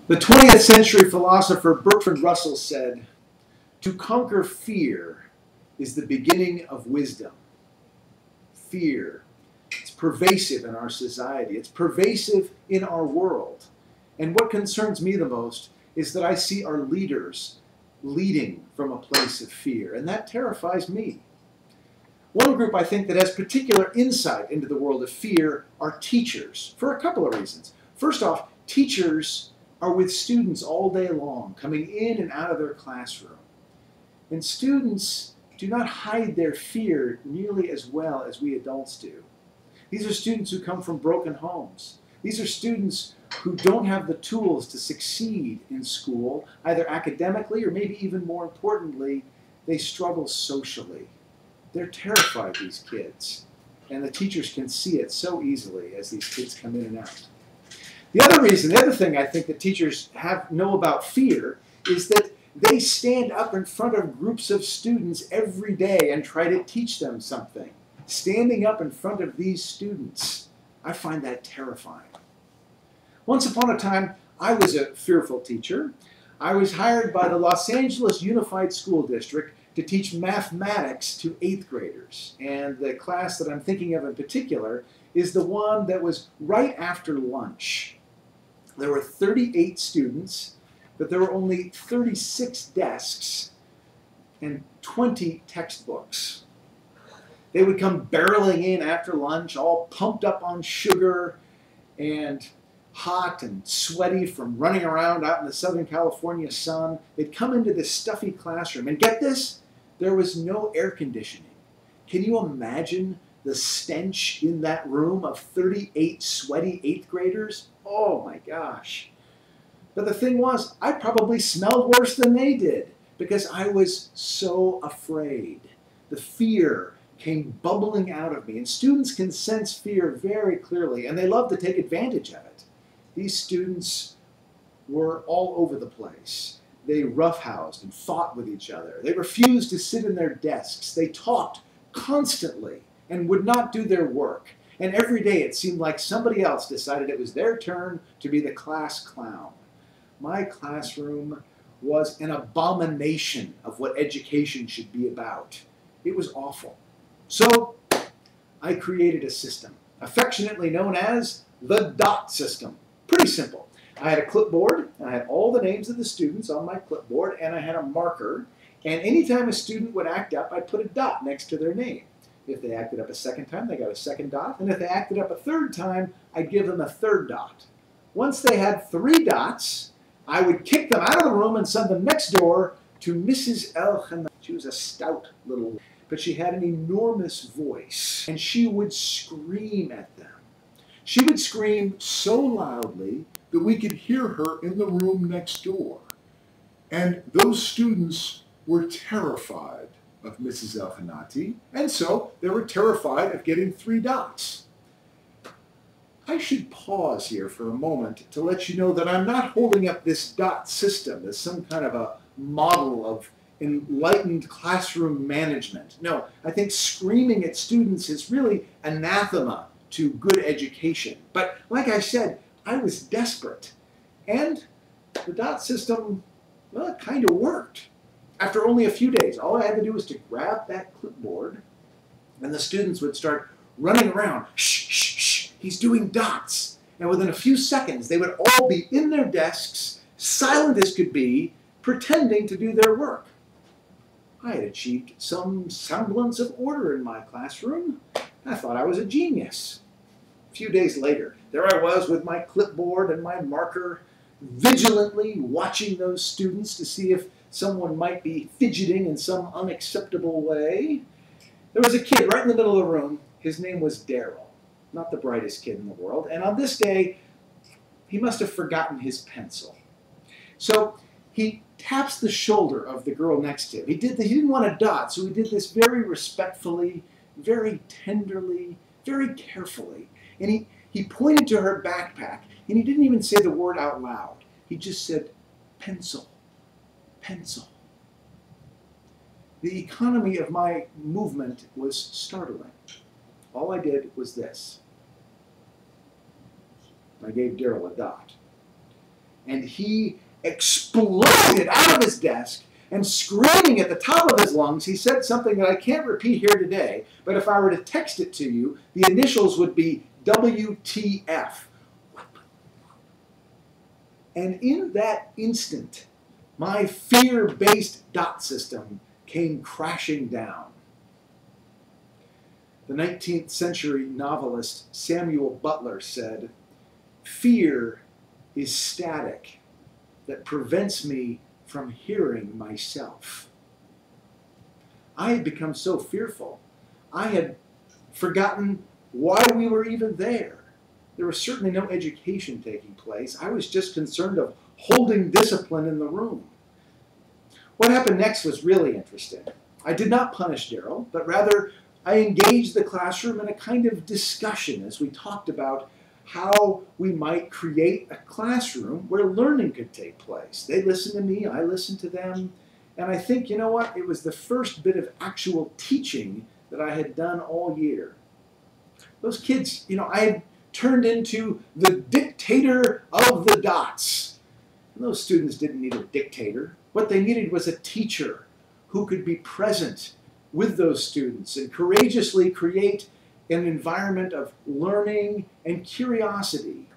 The 20th century philosopher Bertrand Russell said, "To conquer fear is the beginning of wisdom." Fear. It's pervasive in our society. It's pervasive in our world. And what concerns me the most is that I see our leaders leading from a place of fear, and that terrifies me. One group I think that has particular insight into the world of fear are teachers, for a couple of reasons. First off, teachers are with students all day long, coming in and out of their classroom. And students do not hide their fear nearly as well as we adults do. These are students who come from broken homes. These are students who don't have the tools to succeed in school, either academically or maybe even more importantly, they struggle socially. They're terrified, these kids, and the teachers can see it so easily as these kids come in and out. The other thing I think that teachers know about fear is that they stand up in front of groups of students every day and try to teach them something. Standing up in front of these students, I find that terrifying. Once upon a time, I was a fearful teacher. I was hired by the Los Angeles Unified School District to teach mathematics to 8th graders. And the class that I'm thinking of in particular is the one that was right after lunch. There were 38 students, but there were only 36 desks and 20 textbooks. They would come barreling in after lunch, all pumped up on sugar and hot and sweaty from running around out in the Southern California sun. They'd come into this stuffy classroom, and get this, there was no air conditioning. Can you imagine the stench in that room of 38 sweaty 8th graders? Oh my gosh. But the thing was, I probably smelled worse than they did because I was so afraid. The fear came bubbling out of me, and students can sense fear very clearly, and they love to take advantage of it. These students were all over the place. They roughhoused and fought with each other. They refused to sit in their desks. They talked constantly and would not do their work. And every day it seemed like somebody else decided it was their turn to be the class clown. My classroom was an abomination of what education should be about. It was awful. So I created a system, affectionately known as the DOT system. Pretty simple. I had a clipboard, and I had all the names of the students on my clipboard, and I had a marker, and anytime a student would act up, I'd put a dot next to their name. If they acted up a second time, they got a second dot, and if they acted up a third time, I'd give them a third dot. Once they had 3 dots, I would kick them out of the room and send them next door to Mrs. El-Khanna. She was a stout little woman, but she had an enormous voice, and she would scream at them. She would scream so loudly that we could hear her in the room next door. And those students were terrified of Mrs. El-Khanati, and so they were terrified of getting 3 dots. I should pause here for a moment to let you know that I'm not holding up this dot system as some kind of a model of enlightened classroom management. No, I think screaming at students is really anathema to good education. But like I said, I was desperate. And the dot system, well, it kind of worked. After only a few days, all I had to do was to grab that clipboard, and the students would start running around. Shh, shh, shh, he's doing dots. And within a few seconds, they would all be in their desks, silent as could be, pretending to do their work. I had achieved some semblance of order in my classroom. I thought I was a genius. A few days later, there I was with my clipboard and my marker, vigilantly watching those students to see if someone might be fidgeting in some unacceptable way. There was a kid right in the middle of the room. His name was Daryl, not the brightest kid in the world. And on this day, he must have forgotten his pencil. So he taps the shoulder of the girl next to him. He didn't want a dot, so he did this very respectfully, very tenderly, very carefully. And he pointed to her backpack, and he didn't even say the word out loud. He just said, pencil, pencil. The economy of my movement was startling. All I did was this. I gave Daryl a dot. And he exploded out of his desk, and screaming at the top of his lungs, he said something that I can't repeat here today, but if I were to text it to you, the initials would be WTF. And in that instant, my fear-based dot system came crashing down. The 19th century novelist Samuel Butler said, "Fear is static that prevents me from hearing myself." I had become so fearful, I had forgotten why we were even there. There was certainly no education taking place. I was just concerned of holding discipline in the room. What happened next was really interesting. I did not punish Daryl, but rather I engaged the classroom in a kind of discussion as we talked about how we might create a classroom where learning could take place. They listened to me, I listened to them, and I think, you know what, it was the first bit of actual teaching that I had done all year. Those kids, I had turned into the dictator of the dots. And those students didn't need a dictator. What they needed was a teacher who could be present with those students and courageously create an environment of learning and curiosity.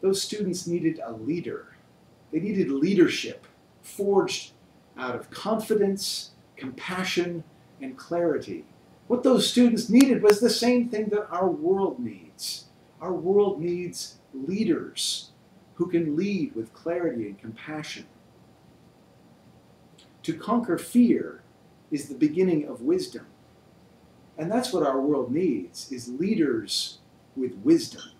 Those students needed a leader. They needed leadership forged out of confidence, compassion, and clarity. What those students needed was the same thing that our world needs. Our world needs leaders who can lead with clarity and compassion. To conquer fear is the beginning of wisdom. And that's what our world needs, is leaders with wisdom.